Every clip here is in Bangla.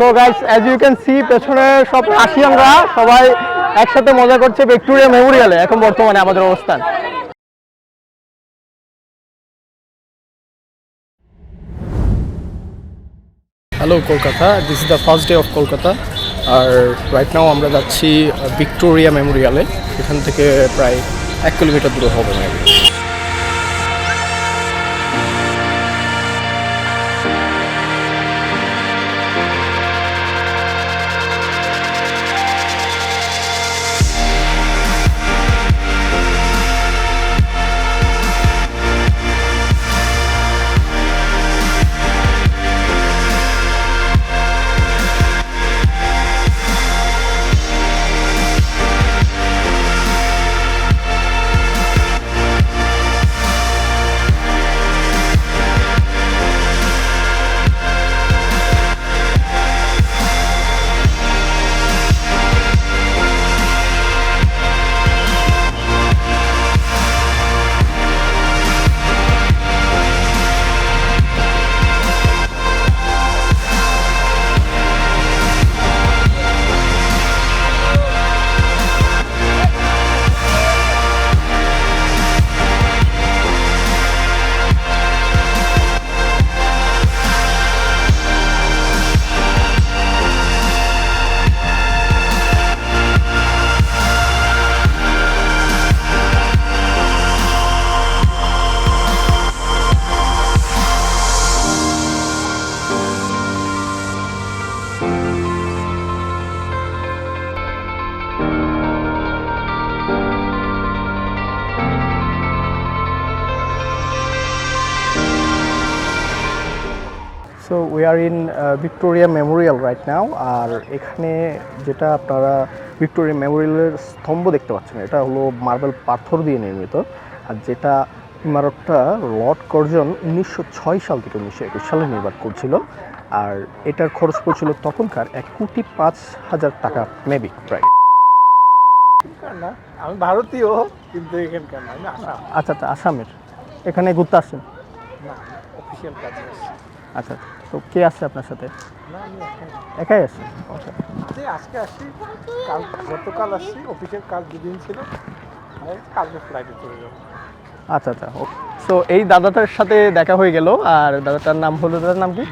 So guys as you can see পেছনে সব রাশিয়ানরা সবাই একসাথে মজা করছে ভিক্টোরিয়া মেমোরিয়ালে এখন বর্তমানে আমাদের অবস্থান। Hello Kolkata, this is the first day of Kolkata. আর রাইট নাও আমরা যাচ্ছি ভিক্টোরিয়া মেমোরিয়ালে, এখান থেকে প্রায় 1 কিলোমিটার দূরে হবে maybe. So we are in Victoria Memorial right now. আর এখানে যেটা আপনারা ভিক্টোরিয়া মেমোরিয়ালের স্তম্ভ দেখতে পাচ্ছেন, এটা হলো মার্বেল পাথর দিয়ে নির্মিত। আর যেটা ইমারতটা লর্ড কার্জন 1906 সাল থেকে 1921 সালে নির্মাণ করছিল। আর এটার খরচ পড়ছিল তখনকার 1,05,000 টাকা মেবি প্রায়। না, আমি ভারতীয় কিন্তু এখানকার না, আমি আসাম। আচ্ছা আচ্ছা, আসামের। এখানে ঘুরতে আসছেন? না, অফিসিয়াল কাজে আসছি। আচ্ছা, তো কে আসছে আপনার সাথে? না, আমি একাই আসছেন? আচ্ছা, আজকে আসছি, গতকাল আসছি, অফিসের কাজ দুদিন ছিল, কালকে ফ্লাইটে চলে যাবো। আচ্ছা আচ্ছা। সো এই দাদাটার সাথে দেখা হয়ে গেল। আর দাদাটার নাম হলো, দাদার নাম কি?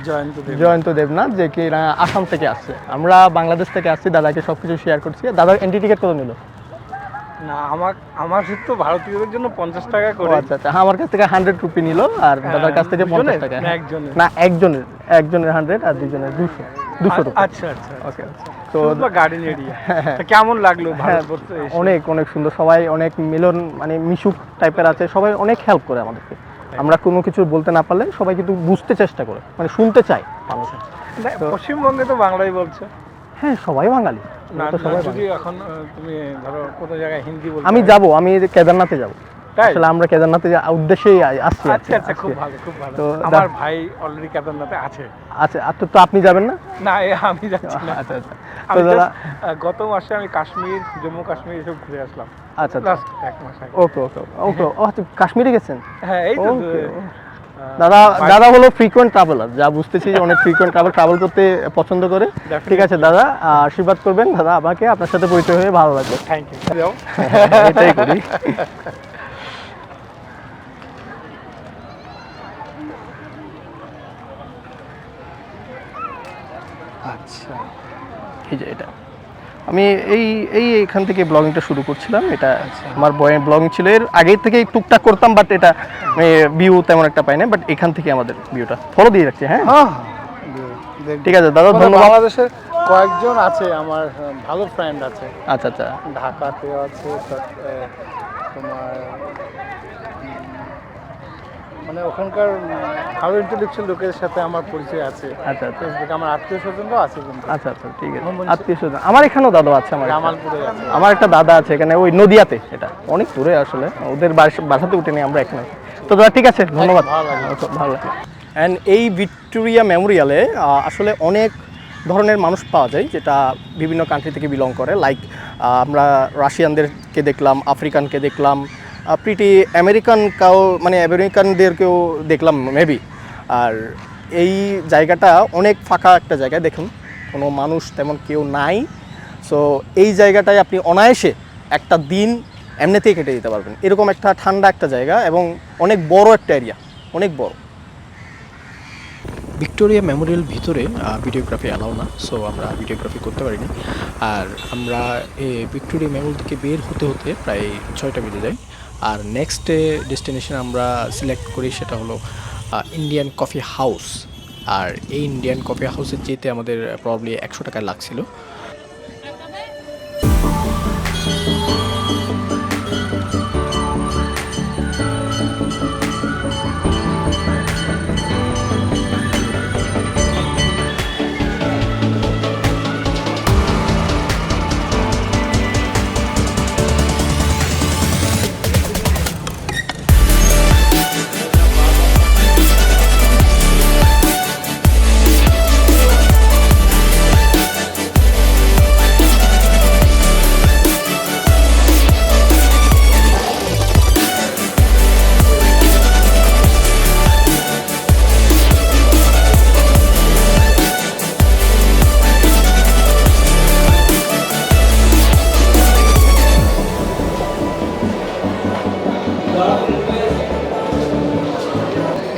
জয়ন্ত দেবনাথ, যে কি আসাম থেকে আসছে। আমরা বাংলাদেশ থেকে আসছি, দাদাকে সব কিছু শেয়ার করছি। দাদার এন্ট্রি টিকিট কত নিল? না, আমার তো ভারতীয়দের জন্য 50 টাকা করে। আচ্ছা আচ্ছা, আমার কাছ থেকে 100 রুপি নিল, আর দাদার কাছ থেকে 50 টাকা। না, একজনের 100 আর দুজনের 200 রুপি। আচ্ছা আচ্ছা, ওকে। তো গার্ডেন এরিয়া কেমন লাগলো? ভারতবর্ষে অনেক অনেক সুন্দর, সবাই অনেক মিলন, মানে মিশুক টাইপের আছে, সবাই অনেক হেল্প করে আমাদেরকে। আমরা কোনো কিছু বলতে না পারলে সবাই কিন্তু বুঝতে চেষ্টা করে, মানে শুনতে চায় মানুষের। পশ্চিমবঙ্গে তো বাংলাই বলছে। হ্যাঁ, সবাই বাঙালি। না, যদি এখন তুমি ধরো কোন জায়গায় হিন্দি বলতে, আমি যাব, আমি কেদারনাথে যাব। আসলে আমরা কেদারনাথে উদ্দেশ্যেই আসছি। আচ্ছা আচ্ছা, খুব ভালো খুব ভালো। তো আমার ভাই অলরেডি কেদারনাথে আছে। আচ্ছা, তো আপনি যাবেন না? না, আমি যাচ্ছি না। আচ্ছা আচ্ছা। তো দাদা, গত মাসে আমি কাশ্মীর, জম্মু কাশ্মীর এসব ঘুরে আসলাম। আচ্ছা, লাস্ট 1 মাস আগে। ওকে ওকে ওকে। আচ্ছা, কাশ্মীরে গেছেন? হ্যাঁ, এই তো। দাদা হলো ফ্রিকোয়েন্ট ট্রাভেলার, যা বুঝতেছি যে অনেক ফ্রিকোয়েন্ট ট্রাভেল করতে পছন্দ করে। ঠিক আছে দাদা, আশীর্বাদ করবেন দাদা আমাকে, আপনার সাথে পরিচয় হয়ে ভালো লাগবে। Thank you. এটাই করি। আচ্ছা, এই যে এটা আমি এইখান থেকে ব্লগিংটা শুরু করছিলাম। এটা আমার ব্লগিং ছিল, এর আগে থেকে টুকটাক করতাম, বাট এটা ভিউ তেমন একটা পাই না। বাট এখান থেকে আমাদের ভিউটা ফলো দিয়ে রাখছি। হ্যাঁ, ঠিক আছে দাদা, ধন্যবাদ। বাংলাদেশের কয়েকজন আছে আমার ভালো ফ্রেন্ড আছে। আচ্ছা আচ্ছা, ঢাকাতে আছে, তোমার মানে ওখানকার ভালো ইন্টেলেকচুয়াল লোকের সাথে আমার পরিচয় আছে। আচ্ছা আচ্ছা, আমার আত্মীয় স্বজনরাও আছে কিন্তু। আচ্ছা আচ্ছা, ঠিক আছে। আত্মীয় স্বজন আমার এখানেও দাদা আছে, জামালপুরে আছে। আমার একটা দাদা আছে এখানে, ওই নদিয়াতে। এটা অনেক দূরে আসলে, ওদের বাসাতে উঠে নেই আমরা এখানে। তো দাদা ঠিক আছে, ধন্যবাদ, ভালো লাগলো। অ্যান্ড এই ভিক্টোরিয়া মেমোরিয়ালে আসলে অনেক ধরনের মানুষ পাওয়া যায়, যেটা বিভিন্ন কান্ট্রি থেকে বিলং করে। লাইক আমরা রাশিয়ানদেরকে দেখলাম, আফ্রিকানকে দেখলাম, প্রিটি আমেরিকানদেরকেও দেখলাম মেবি। আর এই জায়গাটা অনেক ফাঁকা একটা জায়গা, দেখুন কোনো মানুষ তেমন কেউ নাই। সো এই জায়গাটায় আপনি অনায়াসে একটা দিন এমনিতেই কেটে দিতে পারবেন। এরকম একটা ঠান্ডা একটা জায়গা এবং অনেক বড় একটা এরিয়া, অনেক বড়। ভিক্টোরিয়া মেমোরিয়াল ভিতরে ভিডিওগ্রাফি অ্যালাউ না, সো আমরা ভিডিওগ্রাফি করতে পারিনি। আর আমরা ভিক্টোরিয়া মেমোরিয়াল থেকে বের হতে হতে প্রায় 6টা বেজে যায়। আর নেক্সট ডেস্টিনেশন আমরা সিলেক্ট করি, সেটা হলো ইন্ডিয়ান কফি হাউস। আর এই ইন্ডিয়ান কফি হাউসে যেতে আমাদের প্রবলি 100 টাকা লাগছিল।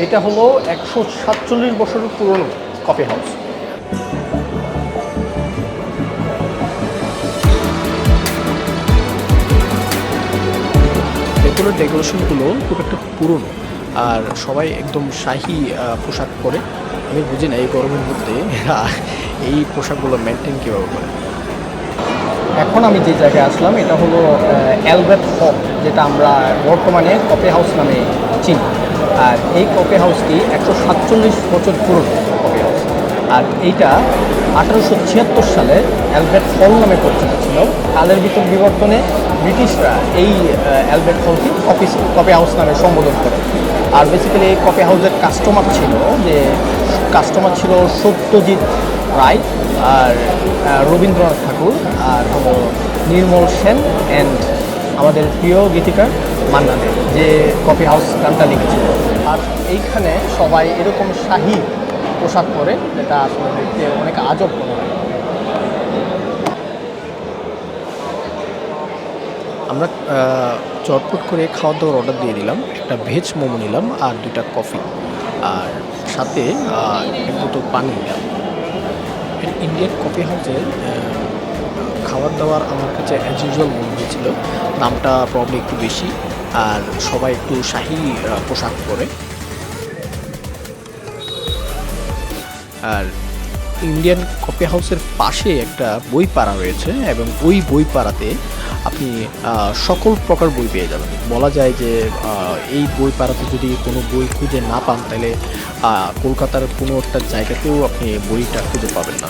এটা হলো 147 বছরের পুরনো কফি হাউস। ভেতরের ডেকোরেশনগুলো খুব একটা পুরনো, আর সবাই একদম শাহী পোশাক পরে। আমি বুঝি না এই গরমের মধ্যে এই পোশাকগুলো মেনটেন কীভাবে করে। এখন আমি যে জায়গায় আসলাম এটা হলো অ্যালবার্ট হল, যেটা আমরা বর্তমানে কফি হাউস নামে চিনি। আর এই কফি হাউসটি 147 বছর পুরনো কফি হাউস। আর এইটা 1876 সালে অ্যালবার্ট হল নামে পরিচিত ছিল। কালের ভিতর বিবর্তনে ব্রিটিশরা এই অ্যালবার্ট হলকে কফি হাউস নামে সম্বোধন করে। আর বেসিক্যালি এই কফি হাউসের কাস্টমার ছিল সত্যজিৎ রায়, আর রবীন্দ্রনাথ ঠাকুর, আর হলো নির্মল সেন অ্যান্ড আমাদের প্রিয় গীতিকার মান্না দে, যে কফি হাউস গানটা লিখেছিল। আর এইখানে সবাই এরকম শাহী পোশাক পরে, যেটা আসলে দেখতে অনেক আজব মনে হয়। আমরা চটপট করে খাওয়া দাওয়ার অর্ডার দিয়ে দিলাম। একটা ভেজ মোমো নিলাম আর 2টা কফি, আর সাথে এক বোতল পানি নিলাম। ইন্ডিয়ান কফি হাউসের খাবার দাবার আমার কাছে অ্যাজ ইউজুয়াল মনে হয়েছিল। দামটা প্রবলি একটু বেশি, আর সবাই একটু শাহী পোশাক পরে। আর ইন্ডিয়ান কফি হাউসের পাশে একটা বই পাড়া রয়েছে, এবং ওই বই পাড়াতে আপনি সকল প্রকার বই পেয়ে যাবেন। বলা যায় যে এই বই পাড়াতে যদি কোনো বই খুঁজে না পান, তাহলে কলকাতার কোনো একটা জায়গাতেও আপনি বইটা খুঁজে পাবেন না।